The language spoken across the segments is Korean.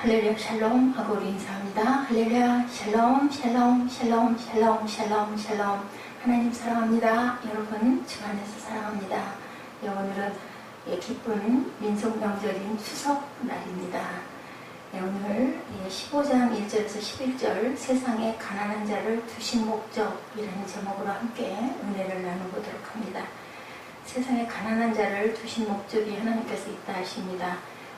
할렐루야 샬롬 하고 우리 인사합니다. 할렐루야 샬롬 샬롬 샬롬 샬롬 샬롬 샬롬. 하나님 사랑합니다. 여러분 주 안에서 사랑합니다. 오늘은 기쁜 민속 명절인 추석 날입니다. 오늘 15장 1절에서 11절 세상에 가난한 자를 두신 목적이라는 제목으로 함께 은혜를 나눠보도록 합니다. 세상에 가난한 자를 두신 목적이 하나님께서 있다 하십니다.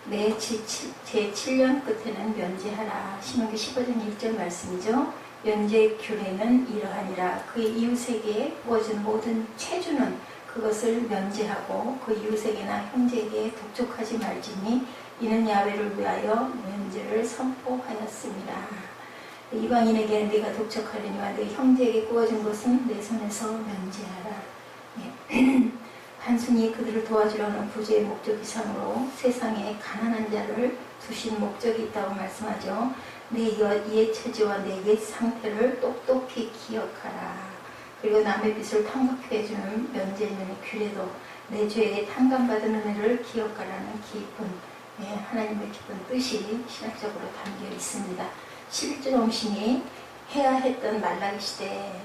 내 제7년 끝에는 면제하라. 신명기 15장 1절 말씀이죠. 면제 규례는 이러하니라. 그의 이웃에게 부어준 모든 체주는 그것을 면제하고 그 이웃에게나 형제에게 독촉하지 말지니 이는 야훼를 위하여 면제를 선포하였습니다. 이방인에게는 네가 독촉하려니와 내 형제에게 구워준 것은 내 손에서 면제하라. 단순히 그들을 도와주려는 구제의 목적 이상으로 세상에 가난한 자를 두신 목적이 있다고 말씀하죠. 내 옛 처지와 내 옛 상태를 똑똑히 기억하라. 그리고 남의 빚을 탕감해주는 면제인의 규례도 내 죄에 탕감받은 은혜를 기억하라는 깊은 하나님의 깊은 뜻이 신학적으로 담겨 있습니다. 11절 om신이 해야 했던 말라기 시대에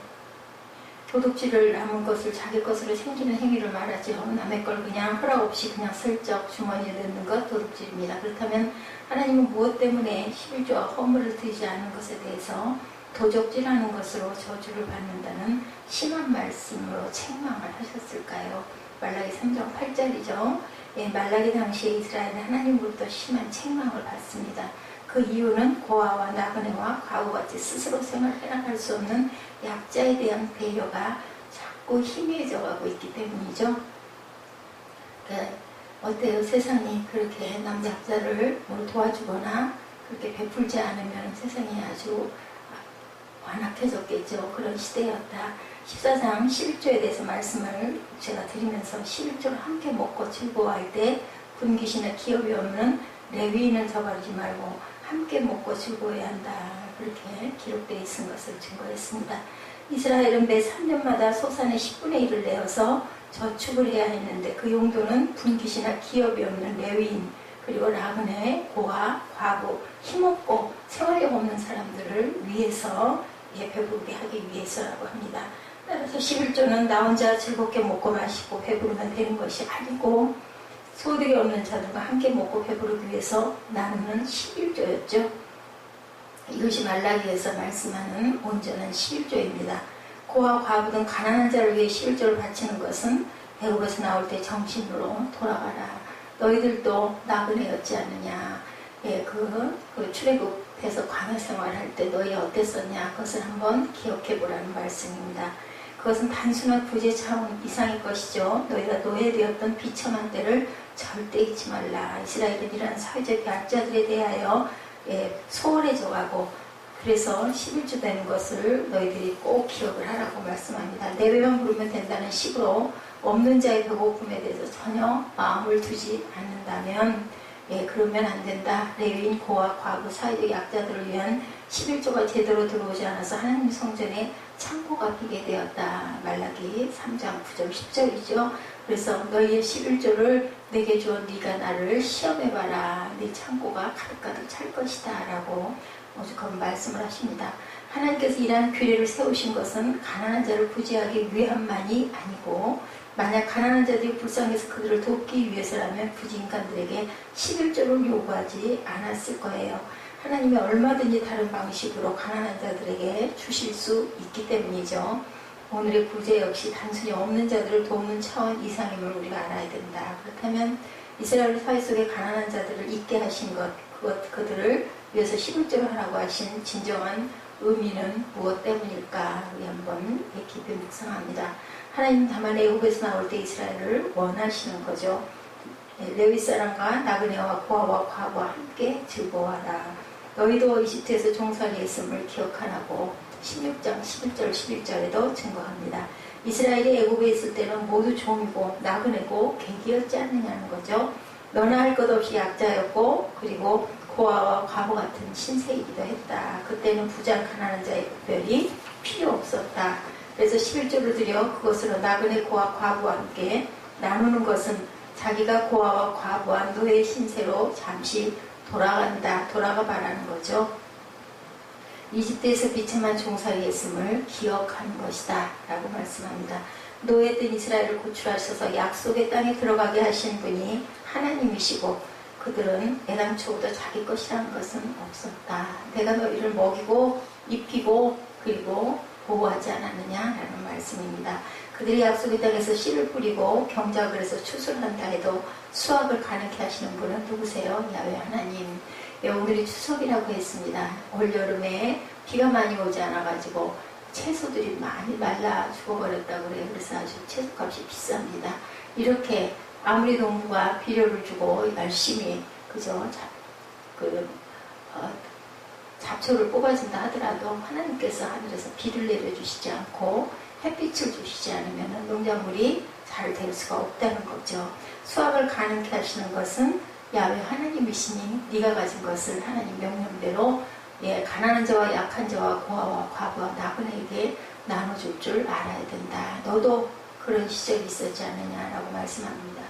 도둑질을 남은 것을 자기 것으로 챙기는 행위를 말하죠. 남의 걸 그냥 허락 없이 그냥 슬쩍 주머니에 넣는 것 도둑질입니다. 그렇다면 하나님은 무엇 때문에 11조와 허물을 드리지 않은 것에 대해서 도적질하는 것으로 저주를 받는다는 심한 말씀으로 책망을 하셨을까요? 말라기 3장 8절이죠. 말라기 당시에 이스라엘은 하나님으로부터 심한 책망을 받습니다. 그 이유는 고아와 나그네와 과부같이 스스로 생활해나갈 수 없는 약자에 대한 배려가 자꾸 희미해져 가고 있기 때문이죠. 어때요? 세상이 그렇게 남약자를 도와주거나 그렇게 베풀지 않으면 세상이 아주 완악해졌겠죠. 그런 시대였다. 14장 11조에 대해서 말씀을 제가 드리면서 11조를 함께 먹고 즐거워할 때 분귀신의 기업이 없는 레위인을 저버리지 말고 함께 먹고 즐거워야 한다. 그렇게 기록되어 있는 것을 증거했습니다. 이스라엘은 매 3년마다 소산의 10분의 1을 내어서 저축을 해야 했는데 그 용도는 분깃이나 기업이 없는 레위인 그리고 나그네, 고아, 과부, 힘없고 생활력 없는 사람들을 위해서 배부르게 하기 위해서라고 합니다. 따라서 11조는 나 혼자 즐겁게 먹고 마시고 배부르면 되는 것이 아니고 소득이 없는 자들과 함께 먹고 배부르기 위해서 나누는 11조였죠. 이것이 말라기에서 말씀하는 온전한 11조입니다. 고아 과부 등 가난한 자를 위해 11조를 바치는 것은 애굽에서 나올 때 정신으로 돌아가라. 너희들도 나그네였지 않느냐. 그 출애굽해서 광야 생활할 때 너희 어땠었냐. 그것을 한번 기억해 보라는 말씀입니다. 그것은 단순한 구제 차원 이상의 것이죠. 너희가 노예되었던 비참한 때를 절대 잊지 말라. 이스라엘은 이러한 사회적 약자들에 대하여 소홀해져 가고 그래서 11조 되는 것을 너희들이 꼭 기억을 하라고 말씀합니다. 내 배만 부르면 된다는 식으로 없는 자의 배고픔에 대해서 전혀 마음을 두지 않는다면 그러면 안 된다. 레위인, 고아, 과부, 사회적 약자들을 위한 11조가 제대로 들어오지 않아서 하나님 성전에 창고가 비게 되었다. 말라기 3장 9절 10절이죠. 그래서 너희의 11조를 내게 주어 네가 나를 시험해봐라. 네 창고가 가득가득 찰 것이다. 라고 오죽하면 말씀을 하십니다. 하나님께서 이러한 규례를 세우신 것은 가난한 자를 구제하기 위함만이 아니고 만약 가난한 자들이 불쌍해서 그들을 돕기 위해서라면 굳이 인간들에게 11조를 요구하지 않았을 거예요. 하나님이 얼마든지 다른 방식으로 가난한 자들에게 주실 수 있기 때문이죠. 오늘의 구제 역시 단순히 없는 자들을 돕는 차원 이상임을 우리가 알아야 된다. 그렇다면 이스라엘 사회 속에 가난한 자들을 있게 하신 그들을 위해서 11조를 하라고 하신 진정한 의미는 무엇 때문일까? 우리 한번 깊이 묵상합니다. 하나님 다만 애굽에서 나올 때 이스라엘을 원하시는 거죠. 레위 사람과 나그네와 고아와 과부와 함께 즐거워하라. 너희도 이집트에서 종살이에 있음을 기억하라고 16장 11절 11절에도 증거합니다. 이스라엘이 애굽에 있을 때는 모두 종이고 나그네고 객이었지 않느냐는 거죠. 너나 할 것 없이 약자였고 그리고 고아와 과부 같은 신세이기도 했다. 그때는 부자 가난한 자의 구별이 필요 없었다. 그래서 11조를 드려 그것으로 나그네 고아 과부와 함께 나누는 것은 자기가 고아와 과부와 노예 신세로 잠시 돌아가 봐라는 거죠. 이집트에서 비참한 종살이했음을 기억하는 것이다 라고 말씀합니다. 노예된 이스라엘을 구출하셔서 약속의 땅에 들어가게 하신 분이 하나님이시고 그들은 애당초부터 자기 것이라는 것은 없었다. 내가 너희를 먹이고 입히고 그리고 보호하지 않았느냐라는 말씀입니다. 그들이 약속의 땅에서 씨를 뿌리고 경작을 해서 추수한다 해도 수확을 가능케 하시는 분은 누구세요? 야훼 하나님. 오늘이 추석이라고 했습니다. 올여름에 비가 많이 오지 않아가지고 채소들이 많이 말라 죽어버렸다고 그래요. 그래서 아주 채소값이 비쌉니다. 이렇게 아무리 농부가 비료를 주고 열심히 그저 잡초를 뽑아준다 하더라도 하나님께서 하늘에서 비를 내려주시지 않고 햇빛을 주시지 않으면 농작물이 잘 될 수가 없다는 거죠. 수확을 가능케 하시는 것은 야훼 하나님이시니 네가 가진 것을 하나님 명령대로 가난한 자와 약한 자와 고아와 과부와 나그네에게 나눠줄 줄 알아야 된다. 너도 그런 시절이 있었지 않느냐라고 말씀합니다.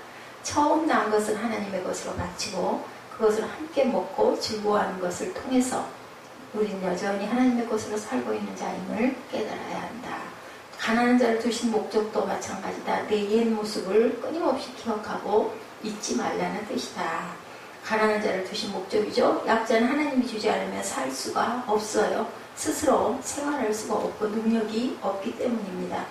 처음 낳은 것을 하나님의 것으로 바치고 그것을 함께 먹고 즐거워하는 것을 통해서 우린 여전히 하나님의 것으로 살고 있는 자임을 깨달아야 한다. 가난한 자를 두신 목적도 마찬가지다. 내 옛 모습을 끊임없이 기억하고 잊지 말라는 뜻이다. 가난한 자를 두신 목적이죠. 약자는 하나님이 주지 않으면 살 수가 없어요. 스스로 생활할 수가 없고 능력이 없기 때문입니다.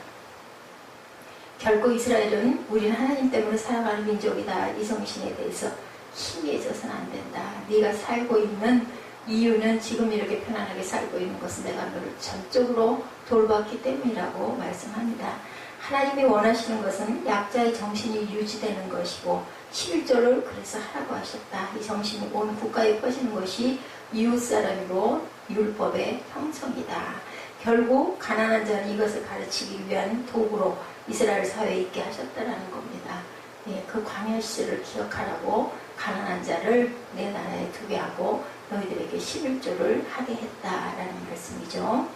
결코 이스라엘은 우리는 하나님 때문에 살아가는 민족이다. 이 정신에 대해서 희미해져서는 안 된다. 네가 살고 있는 이유는 지금 이렇게 편안하게 살고 있는 것은 내가 너를 전적으로 돌봤기 때문이라고 말씀합니다. 하나님이 원하시는 것은 약자의 정신이 유지되는 것이고 11조를 그래서 하라고 하셨다. 이 정신이 온 국가에 퍼지는 것이 이웃사람이고 율법의 형성이다. 결국 가난한 자는 이것을 가르치기 위한 도구로 이스라엘 사회에 있게 하셨다는 겁니다. 그 광야 시절을 기억하라고 가난한 자를 내 나라에 두게 하고 너희들에게 11조를 하게 했다라는 말씀이죠.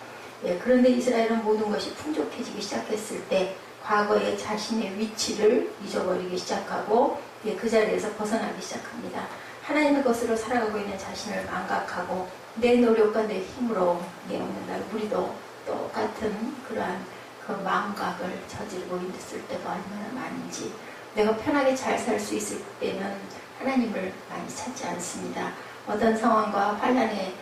그런데 이스라엘은 모든 것이 풍족해지기 시작했을 때 과거의 자신의 위치를 잊어버리기 시작하고 그 자리에서 벗어나기 시작합니다. 하나님의 것으로 살아가고 있는 자신을 망각하고 내 노력과 내 힘으로 오늘날 우리도 똑같은 그러한 그 망각을 저지르고 있을 때가 얼마나 많은지 내가 편하게 잘 살 수 있을 때는 하나님을 많이 찾지 않습니다. 어떤 상황과 환란에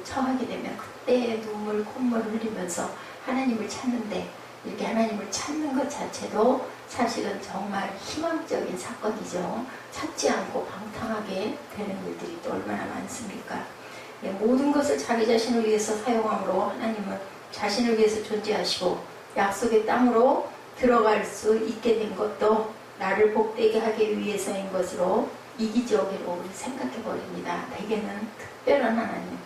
처하게 되면 그때 눈물 콧물을 흘리면서 하나님을 찾는데 이렇게 하나님을 찾는 것 자체도 사실은 정말 희망적인 사건이죠. 찾지 않고 방탕하게 되는 일들이 또 얼마나 많습니까? 모든 것을 자기 자신을 위해서 사용함으로 하나님은 자신을 위해서 존재하시고 약속의 땅으로 들어갈 수 있게 된 것도 나를 복되게 하기 위해서인 것으로 이기적으로 우리 생각해버립니다. 대개는 특별한 하나님,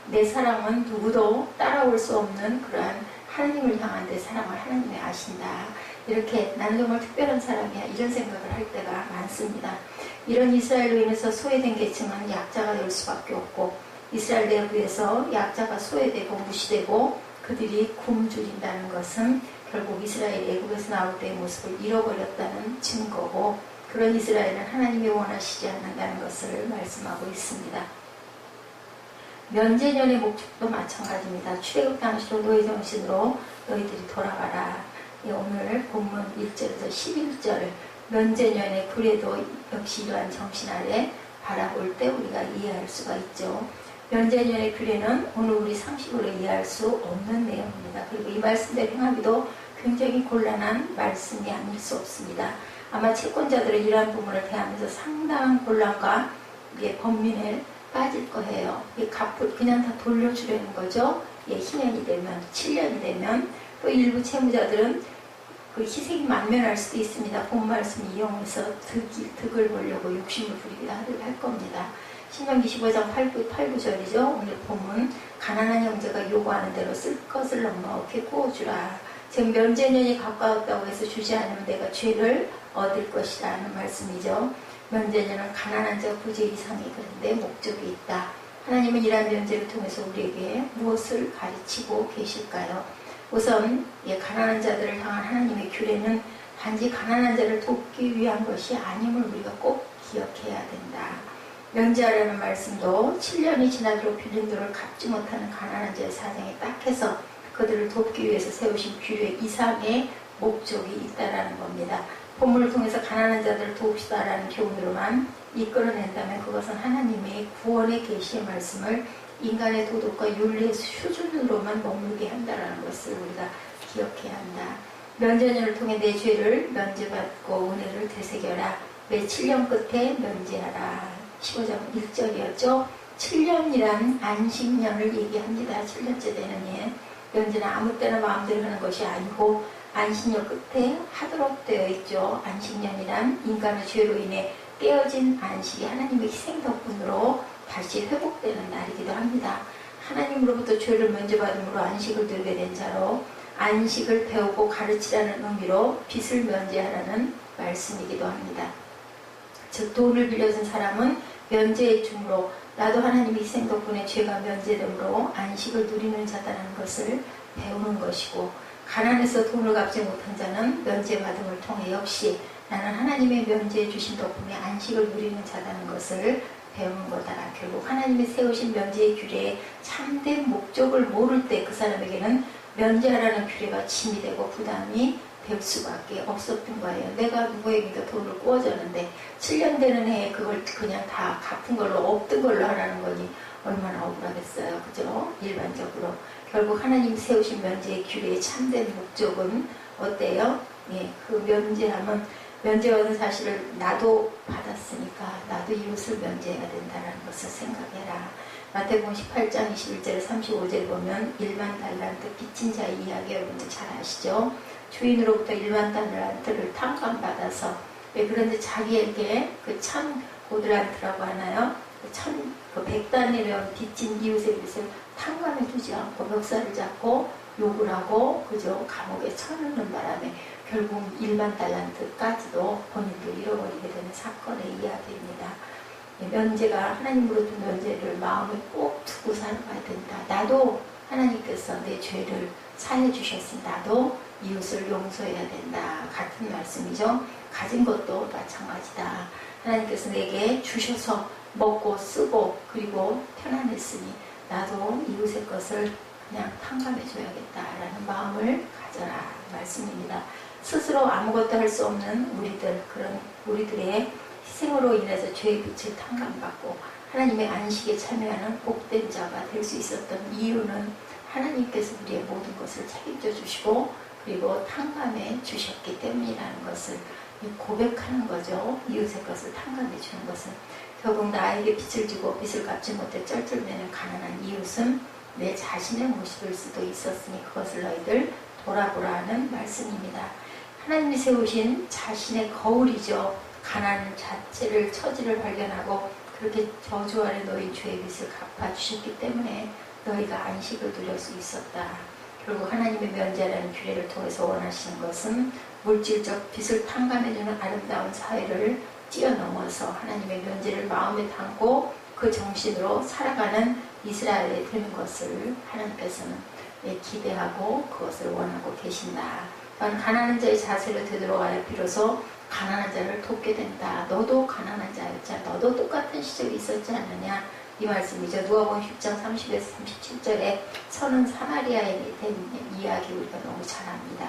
내 사랑은 누구도 따라올 수 없는 그러한 하나님을 향한 내 사랑을 하나님이 아신다. 이렇게 나는 정말 특별한 사람이야. 이런 생각을 할 때가 많습니다. 이런 이스라엘로 인해서 소외된 계층은 약자가 될 수밖에 없고 이스라엘 내부에서 약자가 소외되고 무시되고 그들이 굶주린다는 것은 결국 이스라엘이 애국에서 나올 때의 모습을 잃어버렸다는 증거고 그런 이스라엘은 하나님이 원하시지 않는다는 것을 말씀하고 있습니다. 면제년의 목적도 마찬가지입니다. 출애굽 당시로 노예 정신으로 너희들이 돌아가라. 오늘 본문 1절에서 11절 면제년의 구례도 역시 이러한 정신 아래 바라볼 때 우리가 이해할 수가 있죠. 면제년의 규례는 오늘 우리 상식으로 이해할 수 없는 내용입니다. 그리고 이 말씀대로 행하기도 굉장히 곤란한 말씀이 아닐 수 없습니다. 아마 채권자들은 이러한 부분을 대하면서 상당한 곤란과 번민에 빠질 거예요. 갚을 그냥 다 돌려주려는 거죠. 희년이 되면 7년이 되면 또 일부 채무자들은 그 희생이 만면할 수도 있습니다. 본 말씀 이용해서 득을 보려고 욕심을 부리기도 할 겁니다. 신명기 15장 8-9절이죠. 오늘 본문 가난한 형제가 요구하는 대로 쓸 것을 넉넉히 구워주라. 지금 면제년이 가까웠다고 해서 주지 않으면 내가 죄를 얻을 것이라는 말씀이죠. 면제년은 가난한 자 부재 이상이 그런데 목적이 있다. 하나님은 이러한 면제를 통해서 우리에게 무엇을 가르치고 계실까요? 우선 가난한 자들을 향한 하나님의 규례는 단지 가난한 자를 돕기 위한 것이 아님을 우리가 꼭 기억해야 된다. 면제하라는 말씀도 7년이 지나도록 빌린 돈을 갚지 못하는 가난한 자의 사정에 딱해서 그들을 돕기 위해서 세우신 규례 이상의 목적이 있다라는 겁니다. 본문을 통해서 가난한 자들을 도웁시다라는 교훈으로만 이끌어낸다면 그것은 하나님의 구원의 계시의 말씀을 인간의 도덕과 윤리의 수준으로만 머물게 한다는 것을 우리가 기억해야 한다. 면제년을 통해 내 죄를 면제받고 은혜를 되새겨라. 매 7년 끝에 면제하라. 15장 1절이었죠. 7년이란 안식년을 얘기합니다. 7년째 되는 예. 면제는 아무 때나 마음대로 하는 것이 아니고 안식년 끝에 하도록 되어 있죠. 안식년이란 인간의 죄로 인해 깨어진 안식이 하나님의 희생 덕분으로 다시 회복되는 날이기도 합니다. 하나님으로부터 죄를 면제받음으로 안식을 누리게 된 자로 안식을 배우고 가르치라는 의미로 빚을 면제하라는 말씀이기도 합니다. 즉 돈을 빌려준 사람은 면제의 중으로 나도 하나님의 희생 덕분에 죄가 면제됨으로 안식을 누리는 자다라는 것을 배우는 것이고, 가난해서 돈을 갚지 못한 자는 면제받음을 통해 역시 나는 하나님의 면제해 주신 덕분에 안식을 누리는 자다는 것을 배우는 거다. 결국 하나님이 세우신 면제의 규례의 참된 목적을 모를 때 그 사람에게는 면제하라는 규례가 짐이 되고 부담이 될 수밖에 없었던 거예요. 내가 누구에게도 돈을 구워줬는데 7년 되는 해에 그걸 그냥 다 갚은 걸로 없던 걸로 하라는 거니 얼마나 억울하겠어요. 그죠? 일반적으로. 결국 하나님 세우신 면제의 규례의 참된 목적은 어때요? 예, 그 면제하면 면제받은 사실을 나도 받았으니까 나도 이웃을 면제해야 된다는 것을 생각해라. 마태복음 18장 21절에 35절 보면 1만 달란트 빚진 자의 이야기 여러분들 잘 아시죠? 주인으로부터 1만 달란트를 탕감받아서, 왜 그런데 자기에게 그 1000고드란트라고 하나요? 그 100단위를 빚진 이웃의 빚을 탕감해 주지 않고 멱살을 잡고 욕을 하고 그저 감옥에 쳐넣는 바람에 결국 1만 달란트까지도 본인도 잃어버리게 되는 사건의 이야기입니다. 면제가 하나님으로부터 면제를 마음에 꼭 두고 살아가야 된다. 나도 하나님께서 내 죄를 사해 주셨으니 나도 이웃을 용서해야 된다. 같은 말씀이죠. 가진 것도 마찬가지다. 하나님께서 내게 주셔서 먹고 쓰고 그리고 편안했으니 나도 이웃의 것을 그냥 탕감해 줘야겠다라는 마음을 가져라 말씀입니다. 스스로 아무것도 할 수 없는 그런 우리들의 희생으로 인해서 죄의 빚을 탕감받고 하나님의 안식에 참여하는 복된 자가 될 수 있었던 이유는 하나님께서 우리의 모든 것을 책임져 주시고 그리고 탕감해 주셨기 때문이라는 것을 고백하는 거죠. 이웃의 것을 탕감해 주는 것은 결국 나에게 빚을 주고 빚을 갚지 못해 쩔쩔매는 가난한 이웃은 내 자신의 모습일 수도 있었으니 그것을 너희들 돌아보라는 말씀입니다. 하나님이 세우신 자신의 거울이죠. 가난 자체를 처지를 발견하고 그렇게 저주 아래 너희 죄의 빚을 갚아주셨기 때문에 너희가 안식을 누릴 수 있었다. 결국 하나님의 면제라는 규례를 통해서 원하시는 것은 물질적 빚을 탕감해주는 아름다운 사회를 뛰어넘어서 하나님의 면제를 마음에 담고 그 정신으로 살아가는 이스라엘이 되는 것을 하나님께서는 기대하고 그것을 원하고 계신다. 또한 가난한 자의 자세를 되돌아가야 비로소 가난한 자를 돕게 된다. 너도 가난한 자였잖아. 너도 똑같은 시절이 있었지 않느냐. 이 말씀이죠. 누가복음 10장 30에서 37절에 선한 사마리아인에 대한 이야기 우리가 너무 잘 압니다.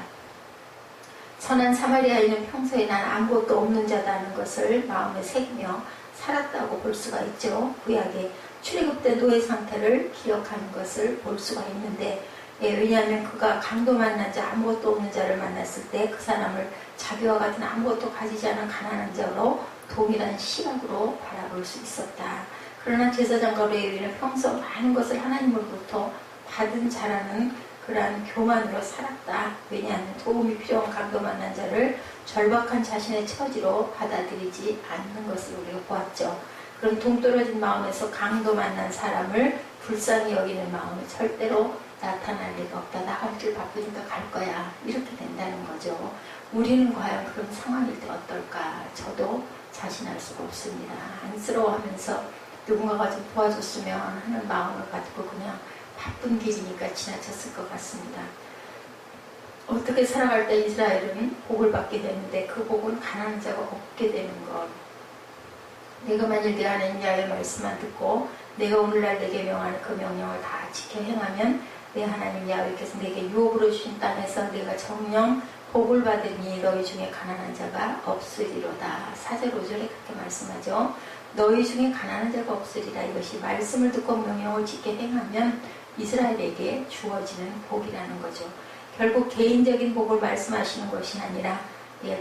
선한 사마리아인은 평소에 난 아무것도 없는 자다는 것을 마음에 새기며 살았다고 볼 수가 있죠. 구약의 출애굽 때 노예 상태를 기억하는 것을 볼 수가 있는데, 왜냐하면 그가 강도 만난 자, 아무것도 없는 자를 만났을 때 그 사람을 자기와 같은 아무것도 가지지 않은 가난한 자로 동일한 시각으로 바라볼 수 있었다. 그러나 제사장과 레위인은 평소 많은 것을 하나님으로부터 받은 자라는 그러한 교만으로 살았다. 왜냐하면 도움이 필요한 강도 만난 자를 절박한 자신의 처지로 받아들이지 않는 것을 우리가 보았죠. 그런 동떨어진 마음에서 강도 만난 사람을 불쌍히 여기는 마음이 절대로 나타날 리가 없다. 나갈 길 바쁘니까 갈 거야. 이렇게 된다는 거죠. 우리는 과연 그런 상황일 때 어떨까? 저도 자신할 수가 없습니다. 안쓰러워하면서 누군가가 좀 도와줬으면 하는 마음을 가지고 그냥 바쁜 길이니까 지나쳤을 것 같습니다. 어떻게 살아갈 때 이스라엘은 복을 받게 되는데 그 복은 가난한 자가 없게 되는 것. 내가 만일 내 하나님 야훼의 말씀만 듣고 내가 오늘날 내게 명하는 그 명령을 다 지켜 행하면 내 하나님 야훼께서 내게 유업으로 주신 땅에서 내가 정령 복을 받으니 너희 중에 가난한 자가 없으리로다. 4절 5절에 그렇게 말씀하죠. 너희 중에 가난한 자가 없으리라. 이것이 말씀을 듣고 명령을 지켜 행하면 이스라엘에게 주어지는 복이라는 거죠. 결국 개인적인 복을 말씀하시는 것이 아니라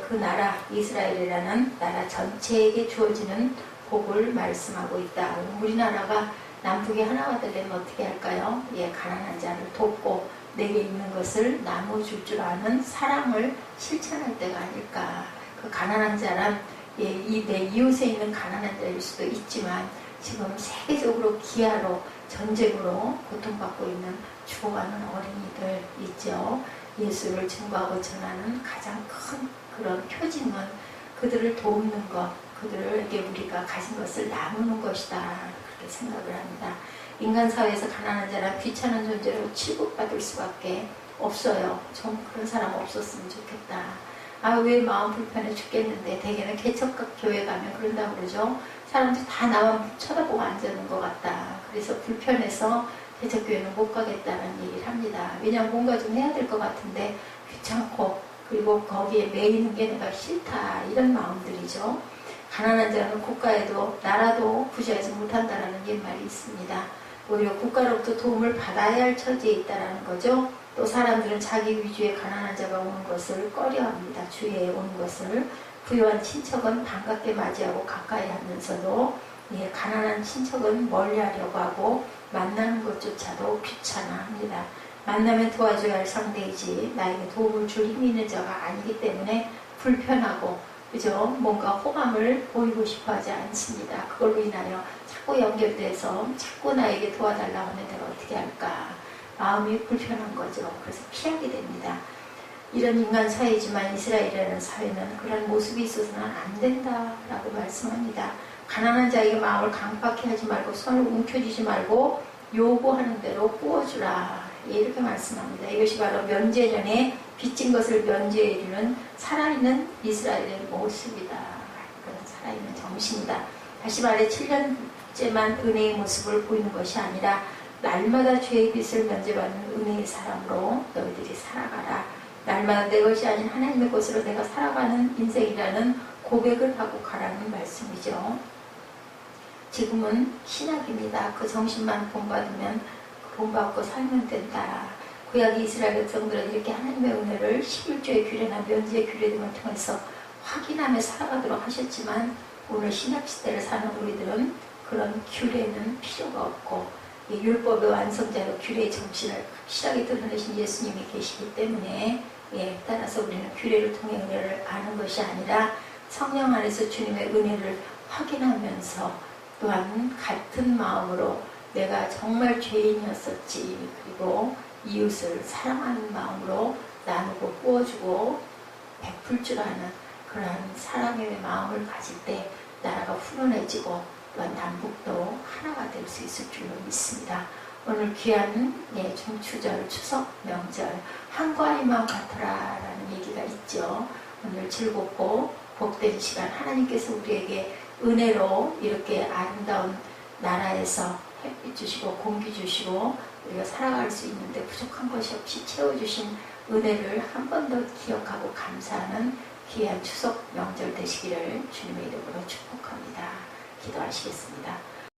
그 나라 이스라엘이라는 나라 전체에게 주어지는 복을 말씀하고 있다. 우리나라가 남북이 하나가 되려면 어떻게 할까요? 가난한 자를 돕고 내게 있는 것을 나눠줄 줄 아는 사랑을 실천할 때가 아닐까. 그 가난한 자란 이 내 이웃에 있는 가난한 자일 수도 있지만 지금 세계적으로 기아로 전쟁으로 고통받고 있는 죽어가는 어린이들 있죠. 예수를 증거하고 전하는 가장 큰 그런 표징은 그들을 돕는 것, 그들에게 우리가 가진 것을 나누는 것이다. 그렇게 생각을 합니다. 인간 사회에서 가난한 자란 귀찮은 존재로 취급받을 수밖에 없어요. 좀 그런 사람 없었으면 좋겠다. 아, 왜 마음 불편해 죽겠는데. 대개는 개척각 교회 가면 그런다고 그러죠. 사람들이 다 나만 쳐다보고 앉는 것 같다. 그래서 불편해서 개척교회는 못 가겠다는 얘기를 합니다. 왜냐하면 뭔가 좀 해야 될 것 같은데 귀찮고 그리고 거기에 매이는 게 내가 싫다. 이런 마음들이죠. 가난한 자는 국가에도 나라도 구제하지 못한다라는 옛말이 있습니다. 오히려 국가로부터 도움을 받아야 할 처지에 있다는 거죠. 또 사람들은 자기 위주의 가난한 자가 오는 것을 꺼려합니다. 주위에 오는 것을. 부유한 친척은 반갑게 맞이하고 가까이 하면서도 가난한 친척은 멀리하려고 하고 만나는 것조차도 귀찮아합니다. 만나면 도와줘야 할 상대이지 나에게 도움을 줄 힘이 있는 자가 아니기 때문에 불편하고 그죠? 뭔가 호감을 보이고 싶어 하지 않습니다. 그걸로 인하여 자꾸 연결돼서 자꾸 나에게 도와달라고 하면 내가 어떻게 할까? 마음이 불편한 거죠. 그래서 피하게 됩니다. 이런 인간 사회지만 이스라엘이라는 사회는 그런 모습이 있어서는 안 된다라고 말씀합니다. 가난한 자에게 마음을 강박해 하지 말고 손을 움켜쥐지 말고 요구하는 대로 부어주라. 이렇게 말씀합니다. 이것이 바로 면제전에 빚진 것을 면제해주는 살아있는 이스라엘의 모습이다. 그런 살아있는 정신이다. 다시 말해 7년째만 은혜의 모습을 보이는 것이 아니라 날마다 죄의 빚을 면제받는 은혜의 사람으로 너희들이 살아가라. 날마다 내 것이 아닌 하나님의 것으로 내가 살아가는 인생이라는 고백을 하고 가라는 말씀이죠. 지금은 신약입니다. 그 정신만 본받으면 본받고 살면 된다. 구약 이스라엘 백성들은 이렇게 하나님의 은혜를 11조의 규례나 면제의 규례 등을 통해서 확인하며 살아가도록 하셨지만 오늘 신약시대를 사는 우리들은 그런 규례는 필요가 없고 율법의 완성자로 규례의 정신을 확실하게 드러내신 예수님이 계시기 때문에 따라서 우리는 규례를 통해 은혜를 아는 것이 아니라 성령 안에서 주님의 은혜를 확인하면서 또한 같은 마음으로 내가 정말 죄인이었었지 그리고 이웃을 사랑하는 마음으로 나누고 부어주고 베풀 줄 아는 그러한 사랑의 마음을 가질 때 나라가 훈훈해지고 또한 남북도 하나가 될 수 있을 줄로 믿습니다. 오늘 귀한 중추절 추석 명절 한과의 마음 같아라 라는 얘기가 있죠. 오늘 즐겁고 복된 시간 하나님께서 우리에게 은혜로 이렇게 아름다운 나라에서 햇빛 주시고 공기 주시고 우리가 살아갈 수 있는데 부족한 것이 없이 채워주신 은혜를 한 번 더 기억하고 감사하는 귀한 추석 명절 되시기를 주님의 이름으로 축복합니다. 기도하시겠습니다.